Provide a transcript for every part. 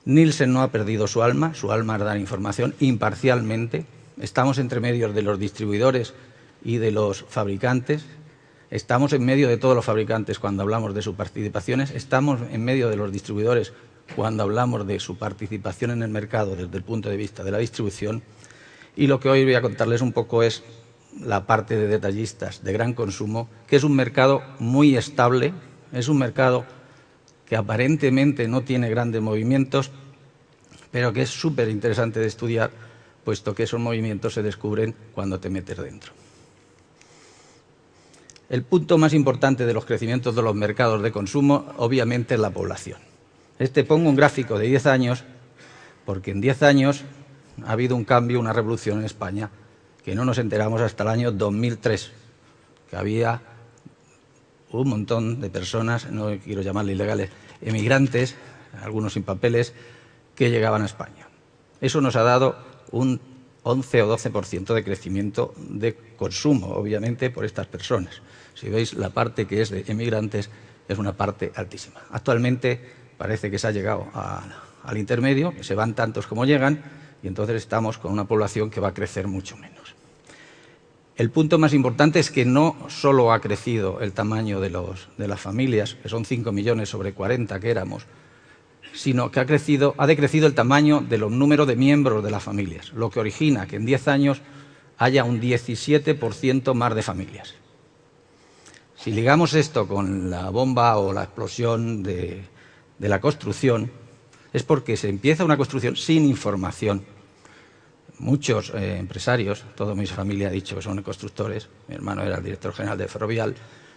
Nielsen no ha perdido su alma es dar información imparcialmente. Estamos entre medios de los distribuidores y de los fabricantes. Estamos en medio de todos los fabricantes cuando hablamos de sus participaciones. Estamos en medio de los distribuidores cuando hablamos de su participación en el mercado desde el punto de vista de la distribución. Y lo que hoy voy a contarles un poco es la parte de detallistas de gran consumo, que es un mercado muy estable, es un mercado que aparentemente no tiene grandes movimientos, pero que es súper interesante de estudiar, puesto que esos movimientos se descubren cuando te metes dentro. El punto más importante de los crecimientos de los mercados de consumo, obviamente, es la población. Pongo un gráfico de 10 años, porque en 10 años ha habido un cambio, una revolución en España, que no nos enteramos hasta el año 2003, que había un montón de personas, no quiero llamarle ilegales, emigrantes, algunos sin papeles, que llegaban a España. Eso nos ha dado un 11 o 12% de crecimiento de consumo, obviamente, por estas personas. Si veis, la parte que es de emigrantes es una parte altísima. Actualmente parece que se ha llegado al intermedio, que se van tantos como llegan, y entonces estamos con una población que va a crecer mucho menos. El punto más importante es que no solo ha crecido el tamaño de las familias, que son 5 millones sobre 40 que éramos, sino que ha decrecido el tamaño de los números de miembros de las familias, lo que origina que en 10 años haya un 17% más de familias. Si ligamos esto con la bomba o la explosión de la construcción, es porque se empieza una construcción sin información. Muchos empresarios, toda mi familia ha dicho que son constructores, mi hermano era el director general de Ferrovial,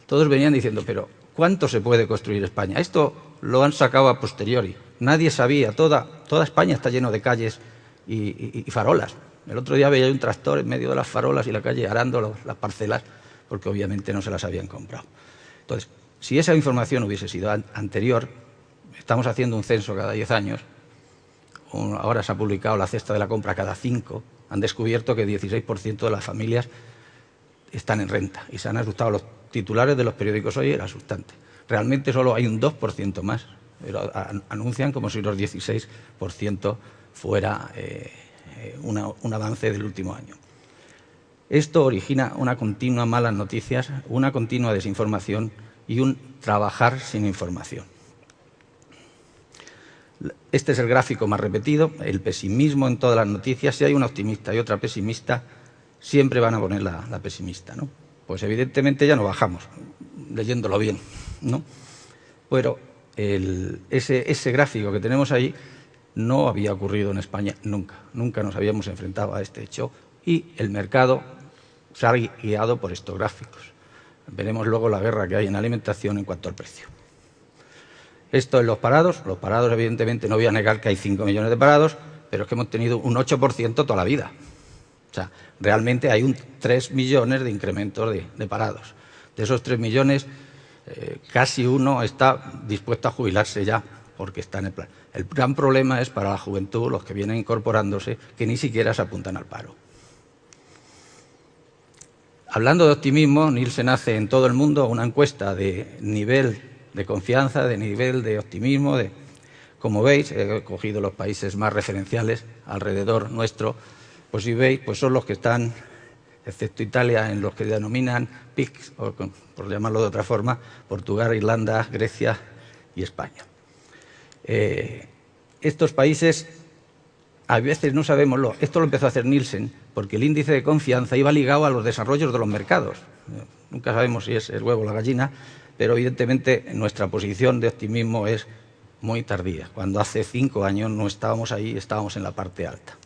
todos venían diciendo, pero ¿cuánto se puede construir España? Esto lo han sacado a posteriori, nadie sabía, toda España está lleno de calles y farolas. El otro día veía un tractor en medio de las farolas y la calle arando las parcelas, porque obviamente no se las habían comprado. Entonces, si esa información hubiese sido anterior, estamos haciendo un censo cada 10 años, ahora se ha publicado la cesta de la compra cada 5, han descubierto que el 16% de las familias están en renta y se han asustado. Los titulares de los periódicos hoy era asustante. Realmente solo hay un 2% más, pero anuncian como si los 16% fuera un avance del último año. Esto origina una continua malas noticias, una continua desinformación y un trabajar sin información. Este es el gráfico más repetido, el pesimismo en todas las noticias. Si hay una optimista y otra pesimista, siempre van a poner la pesimista, ¿no? Pues evidentemente ya no bajamos, leyéndolo bien, ¿no? Pero ese gráfico que tenemos ahí no había ocurrido en España nunca. Nunca nos habíamos enfrentado a este hecho y el mercado se ha guiado por estos gráficos. Veremos luego la guerra que hay en alimentación en cuanto al precio. Esto en los parados. Los parados, evidentemente, no voy a negar que hay 5 millones de parados, pero es que hemos tenido un 8% toda la vida. O sea, realmente hay 3 millones de incrementos de parados. De esos 3 millones, casi uno está dispuesto a jubilarse ya, porque está en el plan. El gran problema es para la juventud, los que vienen incorporándose, que ni siquiera se apuntan al paro. Hablando de optimismo, Nielsen hace en todo el mundo una encuesta de nivel de confianza, de nivel de optimismo. Como veis, he cogido los países más referenciales alrededor nuestro, pues si veis, pues son los que están, excepto Italia, en los que denominan PICs, o por llamarlo de otra forma, Portugal, Irlanda, Grecia y España. Estos países, a veces no sabemos, esto lo empezó a hacer Nielsen, porque el índice de confianza iba ligado a los desarrollos de los mercados. Nunca sabemos si es el huevo o la gallina, pero evidentemente nuestra posición de optimismo es muy tardía. Cuando hace 5 años no estábamos ahí, estábamos en la parte alta.